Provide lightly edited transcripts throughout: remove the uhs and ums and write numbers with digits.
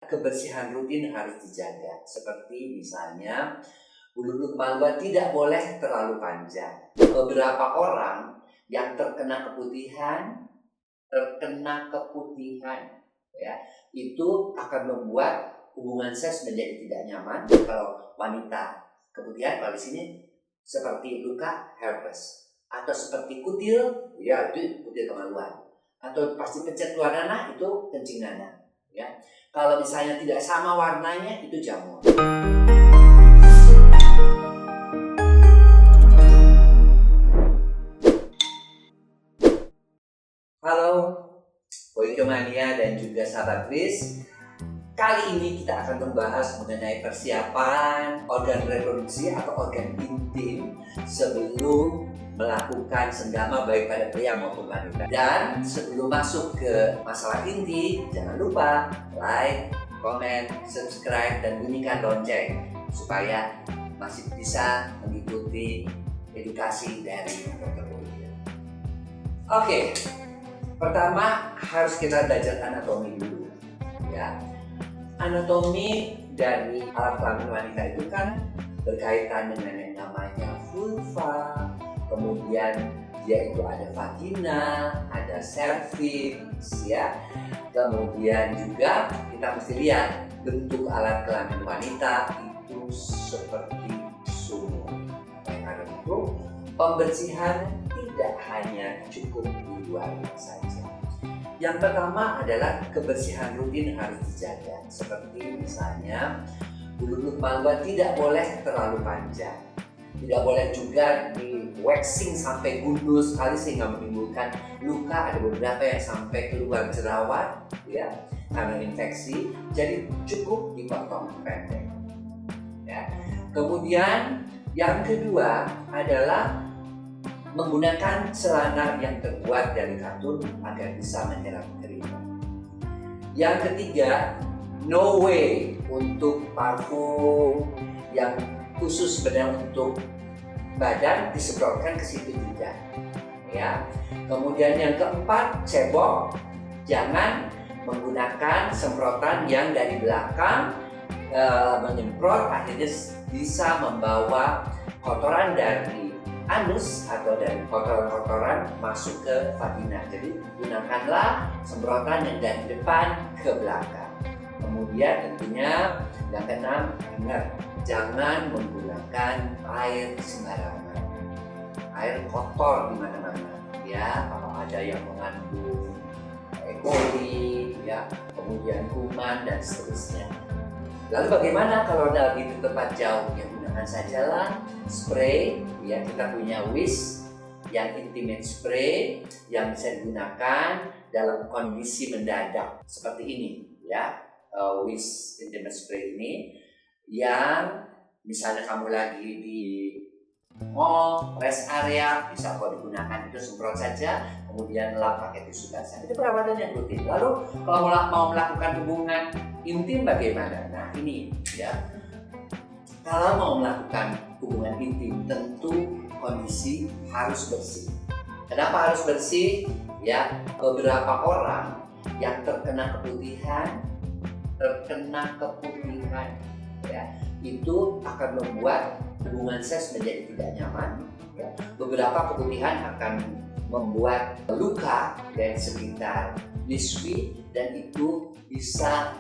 Kebersihan rutin harus dijaga, seperti misalnya bulu kemaluan tidak boleh terlalu panjang. Beberapa orang yang terkena keputihan, ya, itu akan membuat hubungan seks menjadi tidak nyaman. Kalau wanita keputihan, kalau di sini seperti luka herpes atau seperti kutil, ya itu kutil kemaluan, atau pasti pencet keluar nanah, itu kencing nanah. Ya, kalau misalnya tidak sama warnanya, itu jamur. Halo, Boykomania dan juga sahabat Kris. Kali ini kita akan membahas mengenai persiapan organ reproduksi atau organ intim sebelum melakukan senggama baik pada pria maupun wanita. Dan sebelum masuk ke masalah inti, jangan lupa like, komen, subscribe, dan bunyikan lonceng supaya masih bisa mengikuti edukasi dari Dr. Boy. Oke, pertama harus kita belajar anatomi dulu, ya. Anatomi dari alat kelamin wanita itu kan berkaitan dengan yang namanya vulva, kemudian dia itu ada vagina, ada cervix, ya. Kemudian juga kita mesti lihat bentuk alat kelamin wanita itu seperti sumur. Karena itu pembersihan tidak hanya cukup di luarnya saja. Yang pertama adalah kebersihan rutin harus dijaga, seperti misalnya bulu kemaluan tidak boleh terlalu panjang, tidak boleh juga di waxing sampai gundul sekali sehingga menimbulkan luka. Ada beberapa yang sampai keluar jerawat, ya, karena infeksi. Jadi cukup dipotong pendek, ya. Kemudian yang kedua adalah menggunakan celana yang terbuat dari katun agar bisa menyerap keringat. Yang ketiga, no way untuk parfum yang khusus sebenarnya untuk badan disemprotkan ke situ juga, ya. Kemudian yang keempat, cebok, jangan menggunakan semprotan yang dari belakang menyemprot akhirnya bisa membawa kotoran dari anus atau dari kotoran-kotoran masuk ke vagina. Jadi gunakanlah semprotan yang dari depan ke belakang. Kemudian tentunya yang keenam, ingat jangan menggunakan air sembarangan, air kotor di mana-mana, ya. Kalau ada yang mengandung E. coli, ya, kemudian kuman dan seterusnya. Lalu bagaimana kalau lagi di tempat jauh? Ya gunakan sajalah spray, ya. Kita punya Wish yang intimate spray yang bisa digunakan dalam kondisi mendadak seperti ini, ya. Wish intimate spray ini yang misalnya kamu lagi di mall, rest area, bisa kok digunakan, itu semprot saja, kemudian lap pakai tisu basah. Itu perawatan yang rutin. Lalu kalau mau melakukan hubungan intim bagaimana? Nah ini, ya, kalau mau melakukan hubungan intim tentu kondisi harus bersih. Kenapa harus bersih? Ya, beberapa orang yang terkena keputihan, ya, itu akan membuat hubungan seks menjadi tidak nyaman, ya. Beberapa keputihan akan membuat luka dari sekitar biskuit dan itu bisa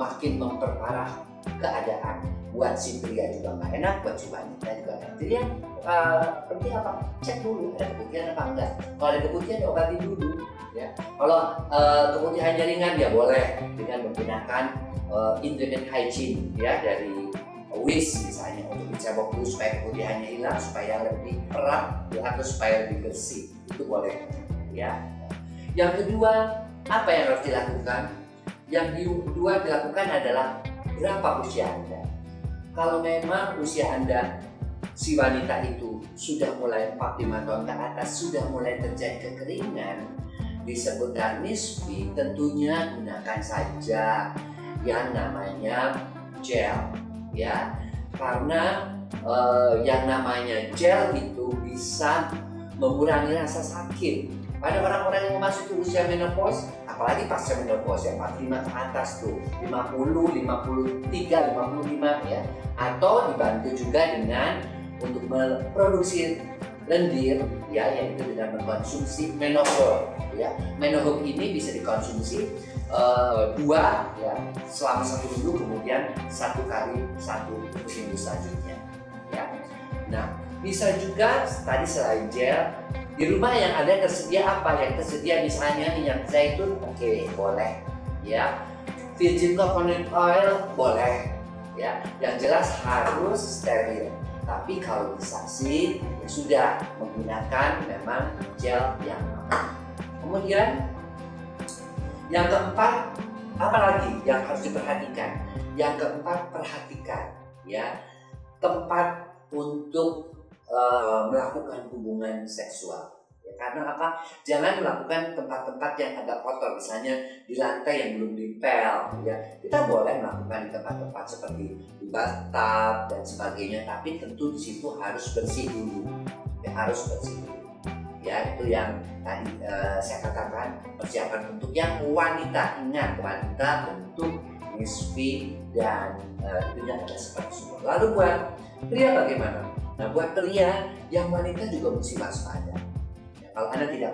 makin memperparah keadaan. Buat si pria juga nggak enak, buat si wanita juga nggak enak. Jadi yang penting apa? Cek dulu ada keputihan apa enggak. Kalau ada keputihan diobati dulu, ya. Kalau keputihan jaringan ya boleh dengan menggunakan intimate hygiene, ya, dari Wish misalnya untuk dicebok dulu supaya keputihannya hilang, supaya lebih erat atau supaya lebih bersih, itu boleh, ya. Yang kedua, apa yang harus dilakukan? Yang kedua dilakukan adalah berapa usia Anda. Kalau memang usia Anda, si wanita itu sudah mulai 45 tahun ke atas, sudah mulai terjadi kekeringan, disebut nisfi, tentunya gunakan saja yang namanya gel, ya. Karena yang namanya gel itu bisa mengurangi rasa sakit Pada orang-orang yang memasuki usia menopause, apalagi pasca menopause yang 45 ke atas tuh, 50, 53, 55 ya, atau dibantu juga dengan untuk memproduksi lendir ya, yaitu dengan mengkonsumsi menohol ya. Menohol ini bisa dikonsumsi 2 ya selama 1 minggu, kemudian 1 kali 1 minggu selanjutnya ya. Nah, bisa juga tadi selain gel di rumah yang ada tersedia apa? Yang tersedia misalnya minyak zaitun, oke, boleh ya. Virgin coconut oil boleh ya. Yang jelas harus steril. Tapi kalau bisa sih ya sudah menggunakan memang gel yang aman. Kemudian yang keempat, apa lagi yang harus diperhatikan? Yang keempat, perhatikan ya tempat untuk melakukan hubungan seksual. Ya, karena apa? Jangan melakukan tempat-tempat yang agak kotor, misalnya di lantai yang belum dipel. Ya, kita boleh melakukan di tempat-tempat seperti di bathtub dan sebagainya, tapi tentu di situ harus bersih dulu. Ya, harus bersih dulu. Ya, itu yang tadi saya katakan persiapan untuk yang wanita. Ingat, wanita bentuk Miss V dan itunya ada seperti semua. Lalu buat pria bagaimana? Nah, buat pria yang wanita juga mesti waspada. Ya, kalau Anda tidak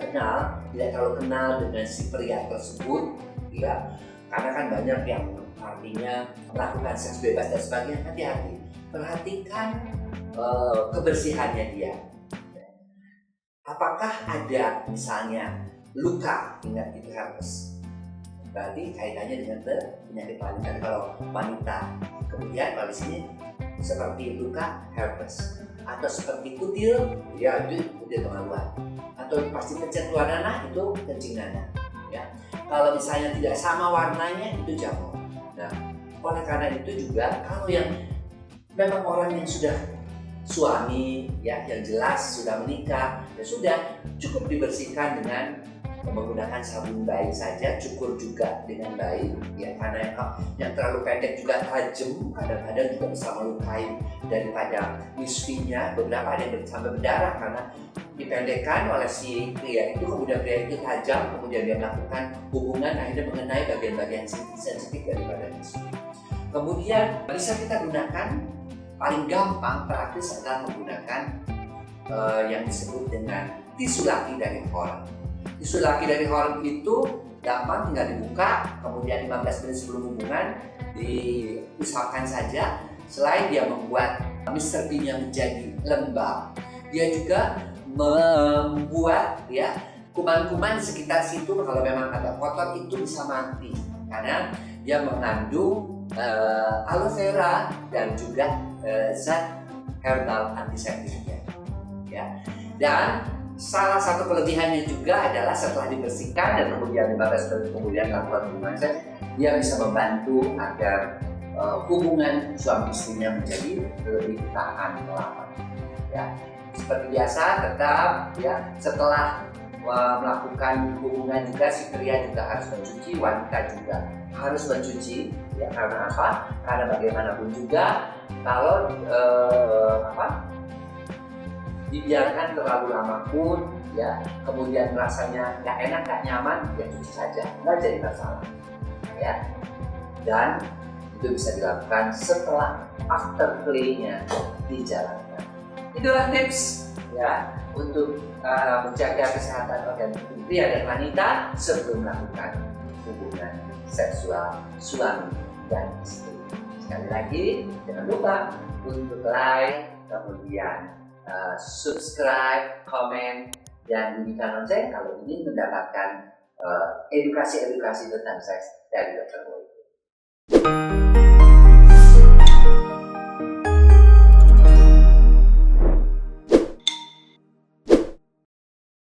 terlalu kenal dengan si pria tersebut, ya, karena kan banyak yang artinya melakukan seks bebas dan sebagainya, hati-hati. Perhatikan kebersihannya dia. Apakah ada misalnya luka, ingat itu herpes. Berarti kaitannya dengan penyakit wanita. Kalau wanita, kemudian kalau di sini seperti luka herpes atau seperti kutil, ya itu kutil kemaluan, atau pasti pencet luar nanah itu kencing nanah. Ya, kalau misalnya tidak sama warnanya itu jamur. Nah, oleh karena itu juga kalau yang memang orang yang sudah suami ya, yang jelas sudah menikah, ya sudah cukup dibersihkan dengan menggunakan sabun baik saja, cukur juga dengan baik ya, karena yang terlalu pendek juga tajam, kadang-kadang juga bisa melukai daripada misfinya. Beberapa ada yang sampai berdarah karena dipendekkan oleh si pria itu, kemudian pria itu tajam, kemudian dia melakukan hubungan akhirnya mengenai bagian-bagian sensitif daripada misfi. Kemudian bisa kita gunakan paling gampang praktis adalah menggunakan yang disebut dengan tisu laki dari Horn. Tisu laki dari Horn itu gampang, tinggal dibuka, kemudian 15 menit sebelum hubungan diusapkan saja. Selain dia membuat Mr. Bean-nya menjadi lembab, dia juga membuat ya kuman-kuman di sekitar situ kalau memang agak kotor itu bisa mati, karena dia mengandung aloe vera dan juga zat herbal antiseptiknya ya. Dan salah satu kelebihannya juga adalah setelah dibersihkan dan kemudian 15 menit kemudian lakukan hubungan seks, dia bisa membantu agar hubungan suami istrinya menjadi lebih tahan lama ya. Seperti biasa tetap ya, setelah melakukan hubungan juga si pria juga harus mencuci, wanita juga harus mencuci ya. Karena apa? Karena bagaimanapun juga kalau dibiarkan terlalu lama pun ya, kemudian rasanya nggak enak, nggak nyaman, ya cuci saja, nggak jadi masalah ya. Dan itu bisa dilakukan setelah after play-nya dijalankan. Itulah tips ya untuk menjaga kesehatan organ pria dan wanita sebelum melakukan hubungan seksual suami dan istri. Sekali lagi, jangan lupa untuk like, kemudian subscribe, komen, dan bunyikan lonceng kalau ingin mendapatkan edukasi-edukasi tentang seks dari Dr. Boy.